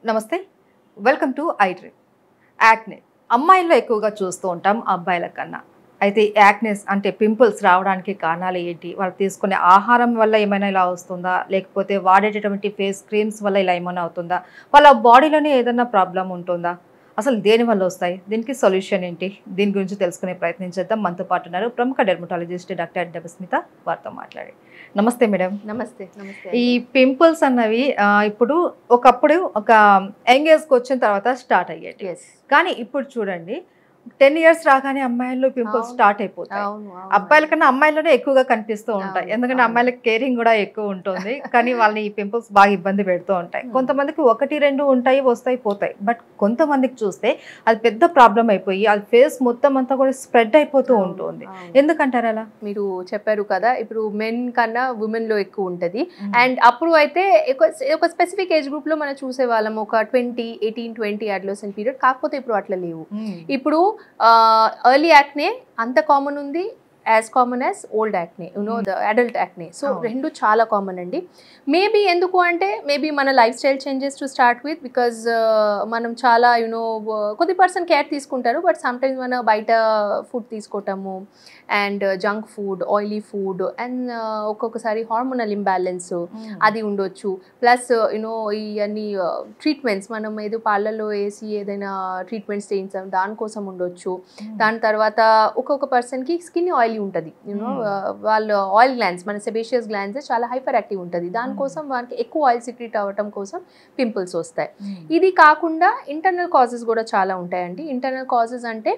నమస్తే welcome to I dream. Acne అమ్మాయిల్లో ఎక్కువగా చూస్తూ ఉంటాం అబ్బాయిల కన్నా. అయితే యాక్నెస్ అంటే పింపుల్స్ రావడానికి కారణాలు ఏంటి? వాళ్ళు తీసుకునే ఆహారం వల్ల ఏమైనా ఇలా వస్తుందా? లేకపోతే వాడేటటువంటి ఫేస్ క్రీమ్స్ వల్ల ఇలా ఏమైనా అవుతుందా? వాళ్ళ బాడీలోనే ఏదైనా ప్రాబ్లం ఉంటుందా? అసలు దేనివల్ల వస్తాయి? దీనికి సొల్యూషన్ ఏంటి? దీని గురించి తెలుసుకునే ప్రయత్నం చేద్దాం. మనతో పాటు ఉన్నారు ప్రముఖ డెర్మటాలజిస్ట్ డాక్టర్ డెబస్మిత. వారితో మాట్లాడి. నమస్తే మేడం. నమస్తే. నమస్తే. ఈ పింపుల్స్ అన్నవి ఇప్పుడు ఒకప్పుడు ఒక యంగ్ ఏజ్కి వచ్చిన తర్వాత స్టార్ట్ అయ్యేది. ఎస్. కానీ ఇప్పుడు చూడండి 10 years రాగానే అమ్మాయిల్లో పింపుల్స్ స్టార్ట్ అయిపోతాయి. అబ్బాయిల కన్నా అమ్మాయిలోనే ఎక్కువగా కనిపిస్తూ ఉంటాయి. ఎందుకంటే అమ్మాయిలకి కేరింగ్ కూడా ఎక్కువ ఉంటుంది. కానీ వాళ్ళని ఈ పింపుల్స్ బాగా ఇబ్బంది పెడుతూ ఉంటాయి. కొంతమందికి 1-2 ఉంటాయి, వస్తాయి, పోతాయి. బట్ కొంతమందికి చూస్తే అది పెద్ద ప్రాబ్లం అయిపోయి అది ఫేస్ మొత్తం అంతా కూడా స్ప్రెడ్ అయిపోతూ ఉంటుంది. ఎందుకంటారు అలా? మీరు చెప్పారు కదా, ఇప్పుడు మెన్ కన్నా ఉమెన్ లో ఎక్కువ ఉంటది. అండ్ అప్పుడు అయితే ఒక స్పెసిఫిక్ ఏజ్ గ్రూప్ లో మనం చూసే వాళ్ళం, ఒక 18-20 అడ్లసెంట్ పీరియడ్. కాకపోతే ఇప్పుడు అట్లా లేవు. ఇప్పుడు ఎర్లీ యాక్నే అంత కామన్ ఉంది as common as old acne, the adult acne. So రెండు చాలా కామన్ అండి. మేబీ ఎందుకు అంటే మేబీ మన life style changes to start with, because మనం చాలా కొద్ది పర్సన్ కేర్ తీసుకుంటారు. బట్ సమ్ టైమ్స్ మన బయట ఫుడ్ తీసుకోవటము and junk food, oily food and ఒక్కొక్కసారి హార్మోనల్ ఇంబ్యాలెన్స్ అది ఉండొచ్చు. ప్లస్ ఇవన్నీ ట్రీట్మెంట్స్ మనం ఏదో పార్లర్లో వేసి ఏదైనా ట్రీట్మెంట్స్ చేయించాం దానికోసం ఉండొచ్చు. దాని తర్వాత ఒక్కొక్క పర్సన్కి స్కిన్ ఆయిలీ ఉంటుంది. వాళ్ళ ఆయిల్ గ్లాండ్స్, మన సెబేషియస్ గ్లాండ్స్ చాలా హైపర్ యాక్టివ్ ఉంటుంది. దానికోసం వానికి ఎక్కువ ఆయిల్ సిక్రీట్ అవ్వటం కోసం పింపుల్స్ వస్తాయి. ఇది కాకుండా ఇంటర్నల్ కాజెస్ కూడా చాలా ఉంటాయండి. ఇంటర్నల్ కాజెస్ అంటే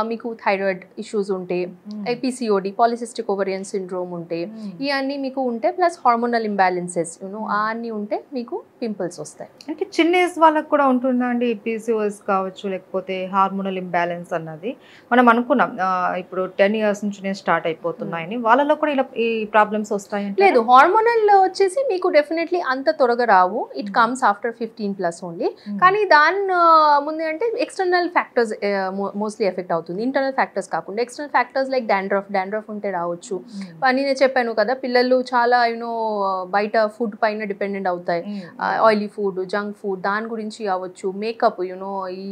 మీకు థైరాయిడ్ ఇష్యూస్ ఉంటే, PCOD పాలిసిస్టిక్ ఓవరియన్ సిండ్రోమ్ ఉంటే, ఇవన్నీ మీకు ఉంటే, ప్లస్ హార్మోనల్ ఇంబ్యాలెన్సెస్ అన్నీ ఉంటే మీకు పింపుల్స్ వస్తాయి. అంటే చిన్న ఏజ్ వాళ్ళకి కూడా ఉంటుందా అండి PCOS కావచ్చు, లేకపోతే హార్మోనల్ ఇంబ్యాలెన్స్ అన్నది? మనం అనుకున్నాం ఇప్పుడు 10 years నుంచి స్టార్ట్ అయిపోతున్నాయని, వాళ్ళలో కూడా ఇలా ఈ ప్రాబ్లమ్స్ వస్తాయి? లేదు, హార్మోనల్ వచ్చేసి మీకు డెఫినెట్లీ అంత త్వరగా రావు. It comes after 15+ only. కానీ దాని ముందు అంటే ఎక్స్టర్నల్ ఫ్యాక్టర్స్ మోస్ట్లీ ఎఫెక్ట్ అవుతుంది, ఇంటర్నల్ ఫ్యాక్టర్స్ కాకుండా. ఎక్స్టర్నల్ ఫ్యాక్టర్స్ లైక్ డాండ్రఫ్ ఉంటే రావచ్చు. నేను చెప్పాను కదా, పిల్లలు చాలా బయట ఫుడ్ పైన డిపెండెంట్ అవుతాయి. ఆయిలీ ఫుడ్, జంక్ ఫుడ్, దాని గురించి అవ్వచ్చు. మేకప్, ఈ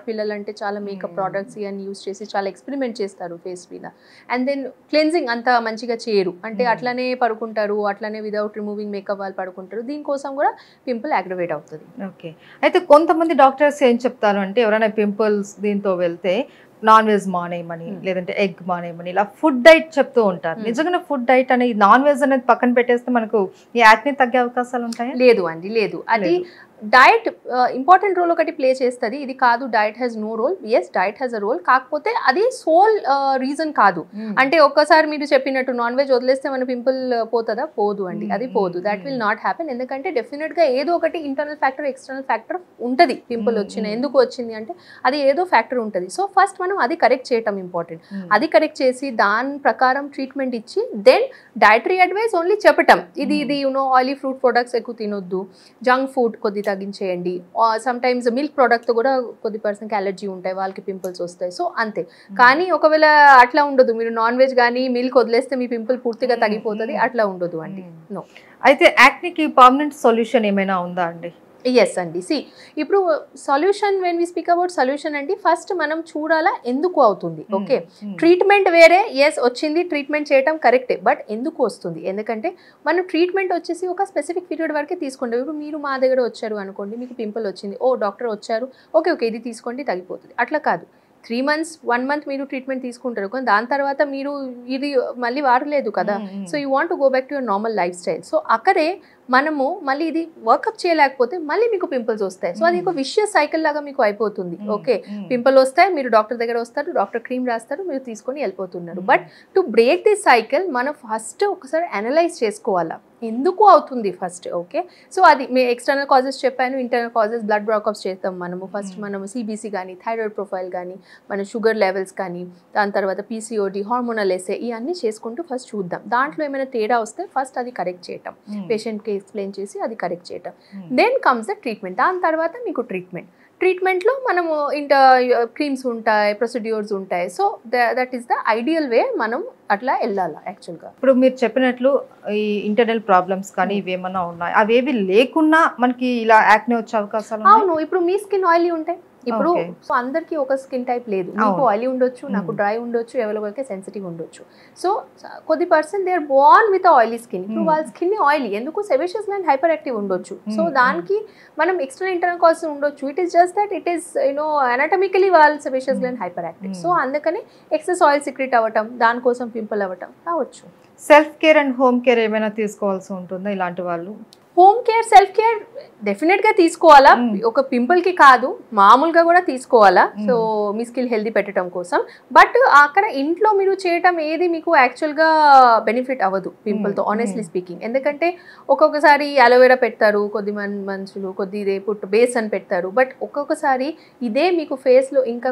పిల్లలు అంటే చాలా మేకప్ ప్రోడక్ట్స్ ఇవన్నీ యూస్ చేసి చాలా ఎక్స్పెరిమెంట్ చేస్తారు ఫేస్ మీద. అండ్ దెన్ క్లెన్జింగ్ అంత మంచిగా చేయరు, అంటే అట్లనే పడుకుంటారు, అట్లనే విదౌట్ రిమూవింగ్ మేకప్ వాళ్ళు పడుకుంటారు. దీనికోసం కూడా పింపుల్ యాగ్రవేట్ అవుతుంది. ఓకే. అయితే కొంతమంది డాక్టర్స్ ఏం చెప్తారు అంటే, ఎవరైనా పింపుల్స్ దీంతో వెళ్తే నాన్ వెజ్ మానేయమని, లేదంటే ఎగ్ మానేయమని, ఇలా ఫుడ్ డైట్ చెప్తూ ఉంటారు. నిజంగా ఫుడ్ డైట్ అనేది, నాన్ వెజ్ అనేది పక్కన పెట్టేస్తే మనకు ఈ యాక్నే తగ్గే అవకాశాలు ఉంటాయా? లేదు అండి, లేదు. అది డైట్ ఇంపార్టెంట్ రోల్ ఒకటి ప్లే చేస్తుంది. ఇది కాదు diet has no role. Yes, diet has a role. కాకపోతే అది సోల్ రీజన్ కాదు. అంటే ఒక్కసారి మీరు చెప్పినట్టు నాన్ వెజ్ వదిలేస్తే మన పింపుల్ పోతుందా? పోదు అండి, అది పోదు. That will not happen. ఎందుకంటే డెఫినెట్గా ఏదో ఒకటి ఇంటర్నల్ ఫ్యాక్టర్, ఎక్స్టర్నల్ ఫ్యాక్టర్ ఉంటుంది. పింపుల్ ఎందుకు వచ్చింది అంటే అది ఏదో ఫ్యాక్టర్ ఉంటుంది. సో ఫస్ట్ మనం అది కరెక్ట్ చేయటం ఇంపార్టెంట్. అది కరెక్ట్ చేసి దాని ప్రకారం ట్రీట్మెంట్ ఇచ్చి దెన్ డైటరీ అడ్వైస్ ఓన్లీ చెప్పటం, ఇది ఆయిలీ ఫ్రూట్ ప్రొడక్ట్స్ ఎక్కువ తినొద్దు, జంక్ ఫుడ్ కొద్ది తగ్గించేయండి. సమ్ టైమ్స్ మిల్క్ ప్రోడక్ట్ కూడా కొద్ది పర్సన్కి అలర్జీ ఉంటాయి, వాళ్ళకి పింపుల్స్ వస్తాయి. సో అంతే. కానీ ఒకవేళ అట్లా ఉండదు, మీరు నాన్ వెజ్ కానీ మిల్క్ వదిలేస్తే మీ పింపుల్ పూర్తిగా తగ్గిపోతుంది, అట్లా ఉండదు అండి. నో. అయితే యాక్నేకి పర్మనెంట్ సొల్యూషన్ ఏమైనా ఉందా అండి? ఎస్ అండి. ఇప్పుడు solution, when we speak about solution అండి, ఫస్ట్ మనం చూడాలా ఎందుకు అవుతుంది. ఓకే, ట్రీట్మెంట్ వేరే, ఎస్ వచ్చింది, ట్రీట్మెంట్ చేయడం కరెక్టే. బట్ ఎందుకు వస్తుంది? ఎందుకంటే మనం ట్రీట్మెంట్ వచ్చేసి ఒక స్పెసిఫిక్ పీరియడ్ వరకే తీసుకుంటాం. ఇప్పుడు మీరు మా దగ్గర వచ్చారు అనుకోండి, మీకు పింపుల్ వచ్చింది, డాక్టర్ వచ్చారు, ఓకే ఇది తీసుకోండి తగ్గిపోతుంది, అట్లా కాదు. 3 months 1 month మీరు ట్రీట్మెంట్ తీసుకుంటారు, కానీ దాని తర్వాత మీరు ఇది మళ్ళీ వాడలేదు కదా. So you want to go back to your normal life style. So అక్కడే మనము మళ్ళీ ఇది వర్కప్ చేయలేకపోతే మళ్ళీ మీకు పింపుల్స్ వస్తాయి. సో అది ఒక విషియస్ సైకిల్ లాగా మీకు అయిపోతుంది. ఓకే, పింపుల్ వస్తాయి, మీరు డాక్టర్ దగ్గర వస్తారు, డాక్టర్ క్రీమ్ రాస్తారు, మీరు తీసుకొని వెళ్ళిపోతున్నారు. But to break this cycle మనం ఫస్ట్ ఒకసారి అనలైజ్ చేసుకోవాలా ఎందుకు అవుతుంది ఫస్ట్. ఓకే, సో అది మీ ఎక్స్టర్నల్ కాజెస్ చెప్పాను, ఇంటర్నల్ కాజెస్ బ్లడ్ బ్రాకప్స్ చేస్తాం మనము. ఫస్ట్ మనము CBC కానీ, థైరాయిడ్ ప్రొఫైల్ కానీ, మన షుగర్ లెవెల్స్ కానీ, దాని తర్వాత PCOD, హార్మోనల్ ఎస్ఏ, ఇవన్నీ చేసుకుంటూ ఫస్ట్ చూద్దాం. దాంట్లో ఏమైనా తేడా వస్తే ఫస్ట్ అది కరెక్ట్ చేయటం, పేషెంట్కి ఎక్స్ప్లెయిన్ చేసి అది కరెక్ట్ చేయటం. Then comes the treatment. దాని తర్వాత మీకు ట్రీట్మెంట్ ట్రీట్మెంట్లో మనము క్రీమ్స్ ఉంటాయి, ప్రొసీడ్యూర్స్ ఉంటాయి. So that is the ideal way, మనం అట్లా వెళ్ళాలి యాక్చువల్గా. ఇప్పుడు మీరు చెప్పినట్లు ఈ ఇంటర్నల్ ప్రాబ్లమ్స్ కానీ ఇవేమన్నా ఉన్నాయి, అవేవి లేకున్నా మనకి ఇలా యాక్నే వచ్చే అవకాశాలు? అవును, ఇప్పుడు మీ స్కిన్ ఆయిలీ ఉంటాయి. ఇప్పుడు సో అందరికి ఒక స్కిన్ టైప్ లేదు. మీకు ఆయిలీ ఉండొచ్చు, నాకు డ్రై ఉండొచ్చు, ఎవరికొకరికి సెన్సిటివ్ ఉండొచ్చు. సో కొద్ది person they are born with oily skin. ఇప్పుడు వాళ్ళ స్కిన్ ఆయిలీ ఎందుకు, సెబేషియస్ గ్లాండ్ హైపర్ యాక్టివ్ ఉండొచ్చు. సో దానికి మనం ఎక్స్టర్నల్ ఇంటర్నల్ కాజ్ ఉండొచ్చు. It is just that it is anatomically వాళ్ళ sebaceous gland hyper active. So అందుకని ఎక్సెస్ ఆయిల్ సిక్రెట్ అవ్వటం, దానికోసం పింపుల్ అవ్వటం రావచ్చు. Self care and home care ఏమైనా తీసుకోవాల్సి ఉంటుందా ఇలాంటి వాళ్ళు? హోమ్ కేర్, సెల్ఫ్ కేర్ డెఫినెట్గా తీసుకోవాలా. ఒక పింపుల్కి కాదు, మామూలుగా కూడా తీసుకోవాలా. సో మీ స్కిన్ హెల్దీ పెట్టడం కోసం. బట్ అక్కడ ఇంట్లో మీరు చేయటం ఏది మీకు యాక్చువల్గా బెనిఫిట్ అవ్వదు పింపుల్తో, ఆనెస్ట్లీ స్పీకింగ్. ఎందుకంటే ఒక్కొక్కసారి అలోవెరా పెడతారు కొద్ది మనుషులు, కొద్ది ఇదే బేసన్ పెడతారు. బట్ ఒక్కొక్కసారి ఇదే మీకు ఫేస్లో ఇంకా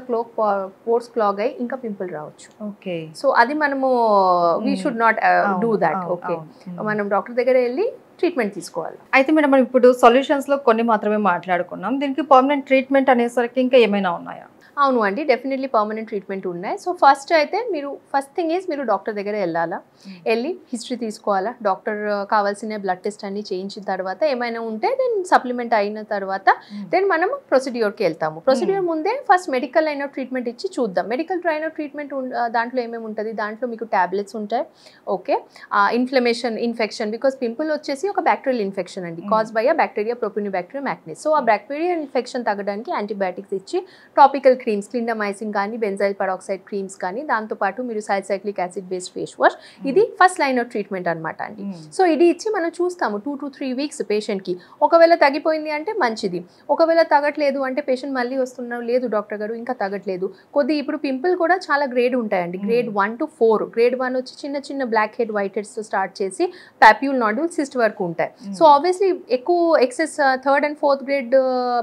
పోర్స్ క్లాగ్ అయ్యి ఇంకా పింపుల్ రావచ్చు. ఓకే, సో అది మనము we should not do that. Okay, మనం డాక్టర్ దగ్గర వెళ్ళి ట్రీట్మెంట్ తీసుకోవాలి. అయితే మేడం మనం ఇప్పుడు సొల్యూషన్స్లో కొన్ని మాత్రమే మాట్లాడుకున్నాం, దీనికి పర్మనెంట్ ట్రీట్మెంట్ అనేసరికి ఇంకా ఏమైనా ఉన్నాయా? అవును అండి, డెఫినెట్లీ పర్మనెంట్ ట్రీట్మెంట్ ఉన్నాయి. సో ఫస్ట్ అయితే ఫస్ట్ థింగ్ ఈజ్ మీరు డాక్టర్ దగ్గర వెళ్ళాలా, వెళ్ళి హిస్టరీ తీసుకోవాలా. డాక్టర్ కావాల్సిన బ్లడ్ టెస్ట్ అన్ని చేయించిన తర్వాత ఏమైనా ఉంటే దెన్ సప్లిమెంట్ అయిన తర్వాత దెన్ మనం ప్రొసీడ్యూర్కి వెళ్తాము. ప్రొసీడ్యూర్ ముందే ఫస్ట్ మెడికల్ అయిన ట్రీట్మెంట్ ఇచ్చి చూద్దాం. మెడికల్ అయిన ట్రీట్మెంట్ దాంట్లో ఏమేమి ఉంటుంది, దాంట్లో మీకు టాబ్లెట్స్ ఉంటాయి. ఓకే, ఇన్ఫెక్షన్ బికాస్ పింపుల్ వచ్చేసి ఒక బ్యాక్టీరియల్ ఇన్ఫెక్షన్ అండి, caused by a bacteria propionibacterium acne. So ఆ బ్యాక్టీరియల్ ఇన్ఫెక్షన్ తగ్గడానికి యాంటీబయాటిక్స్ ఇచ్చి టాపికల్ క్రీమ్స్, క్లిండమైసిన్ కానీ, బెంజైల్ పెరాక్సైడ్ క్రీమ్స్ కానీ, దాంతోపాటు మీరు salicylic acid based face wash, ఇది ఫస్ట్ లైన్ ఆఫ్ ట్రీట్మెంట్ అనమాట అండి. సో ఇది ఇచ్చి మనం చూస్తాము 2 to 3 weeks పేషెంట్కి. ఒకవేళ తగ్గిపోయింది అంటే మంచిది, ఒకవేళ తగ్గట్లేదు అంటే పేషెంట్ మళ్ళీ వస్తున్నారు, లేదు డాక్టర్ గారు ఇంకా తగ్గట్లేదు. ఇప్పుడు పింపుల్ కూడా చాలా గ్రేడ్ ఉంటాయండి, గ్రేడ్ 1 to 4. గ్రేడ్ 1 వచ్చి చిన్న చిన్న బ్లాక్ హెడ్, వైట్ హెడ్స్తో స్టార్ట్ చేసి పాప్యూల్ నాడ్యూల్, సిస్ట్ వరకు ఉంటాయి. సో ఆబ్వియస్లీ ఎక్కువ excess 3rd and 4th grade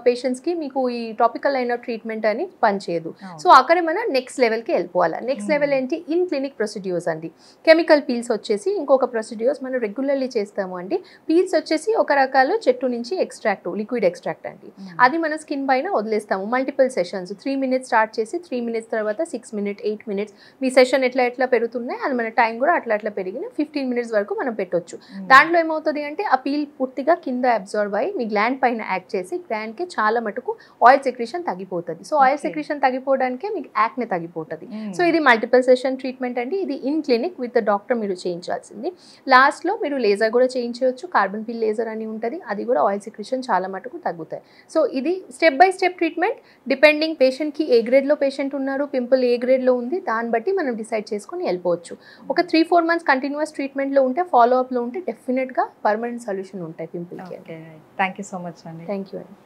పేషెంట్స్కి మీకు ఈ టాపికల్ లైన్ ఆఫ్ ట్రీట్మెంట్ అని పనిచేయదు. సో అక్కడే మనం నెక్స్ట్ లెవెల్కి వెళ్ళిపోవాలి. నెక్స్ట్ లెవెల్ ఏంటి, ఇన్ క్లినిక్ ప్రొసీడ్యూర్స్ అండి. కెమికల్ పీల్స్ వచ్చేసి ఇంకొక ప్రొసీడ్యూర్స్ మనం రెగ్యులర్లీ చేస్తాము అండి. పీల్స్ వచ్చేసి ఒక రకాలు చెట్టు నుంచి ఎక్స్ట్రాక్ట్, లిక్విడ్ ఎక్స్ట్రాక్ట్ అండి. అది మన స్కిన్ పైన వదిలేస్తాము. మల్టిపుల్ సెషన్స్, 3 minutes స్టార్ట్ చేసి 3 minutes తర్వాత 6 minutes, 8 minutes, మీ సెషన్ ఎట్లా పెరుగుతున్నాయి అది మన టైం కూడా అట్లా పెరిగిన 15 minutes వరకు మనం పెట్టొచ్చు. దాంట్లో ఏమవుతుంది అంటే ఆ పీల్ పూర్తిగా కింద అబ్జర్వ్ అయ్యి మీ గ్లాండ్ పైన యాక్ట్ చేసి గ్లాండ్కి చాలా మటుకు ఆయిల్ సెక్రీషన్ తగ్గిపోతుంది. సో ఆయిల్ సెక్రీషన్ తగ్గిపోవడానికే మీకు యాక్నే తగ్గిపోతుంది. సో ఇది మల్టిపుల్ సెషన్ ట్రీట్మెంట్ అండి. ఇది in clinic with the doctor మీరు చేయించాల్సింది. లాస్ట్లో మీరు లేజర్ కూడా చేయించవచ్చు, కార్బన్ పిల్ లేజర్ అని ఉంటుంది, అది కూడా ఆయిల్ సెక్రీషన్ చాలా మటుకు తగ్గుతాయి. సో ఇది step by step treatment, depending పేషెంట్కి ఏ గ్రేడ్లో పేషెంట్ ఉన్నారు, పింపుల్ ఏ గ్రేడ్లో ఉంది, దాన్ని బట్టి మనం డిసైడ్ చేసుకొని వెళ్ళిపోవచ్చు. ఒక 3-4 months కంటిన్యూస్ ట్రీట్మెంట్లో ఉంటే, ఫాలో అప్లో ఉంటే డెఫినెట్గా పర్మనెంట్ సొల్యూషన్ ఉంటాయి పింపుల్కి. థ్యాంక్ యూ సో మచ్ అండి. థ్యాంక్ యూ అండి.